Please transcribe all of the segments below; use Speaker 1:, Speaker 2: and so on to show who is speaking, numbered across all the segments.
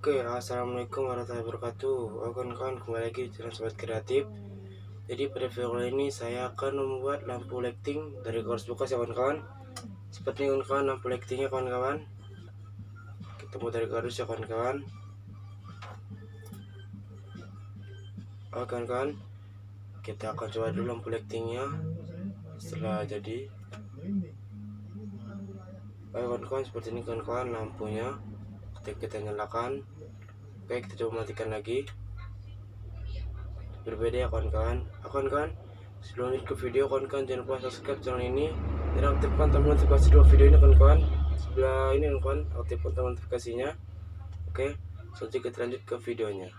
Speaker 1: Oke, assalamualaikum warahmatullahi wabarakatuh. Kawan-kawan, kembali lagi di channel Sobat Kreatif. Jadi pada video kali ini saya akan membuat lampu lighting dari Kardus Bekas ya kawan-kawan. Seperti ini kawan-kawan, lampu lightingnya kawan-kawan. Kita buat dari kardus ya kawan-kawan. Oke kawan-kawan, kita akan coba dulu lampu lightingnya. Setelah jadi, oke kawan-kawan, seperti ini kawan-kawan lampunya. Kita nyalakan. Oke, kita coba matikan lagi. Berbeda ya kawan-kawan. Kawan-kawan, sebelum lanjut ke video, kawan-kawan jangan lupa subscribe channel ini dan aktifkan tombol notifikasi dua video ini kawan-kawan. Sebelah ini kawan-kawan, aktifkan tombol notifikasinya. Oke, selanjutnya kita lanjut ke videonya.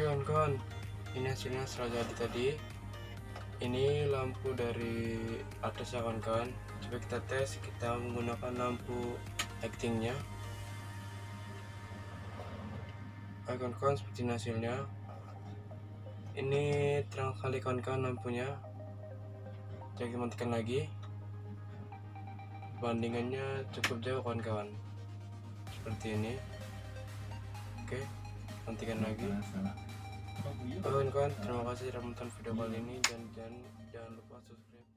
Speaker 1: kawan-kawan, ini hasilnya setelah jadi tadi. Ini lampu dari atas ya kawan-kawan. Coba kita tes, kita menggunakan lampu lightingnya. Kawan-kawan, seperti hasilnya. Ini terang kali kawan-kawan lampunya. Coba kita matikan lagi. Bandingannya cukup jauh kawan-kawan, seperti ini. Oke, nantikan lagi. Kawan-kawan, terima kasih sudah menonton video kali ini, dan jangan lupa subscribe.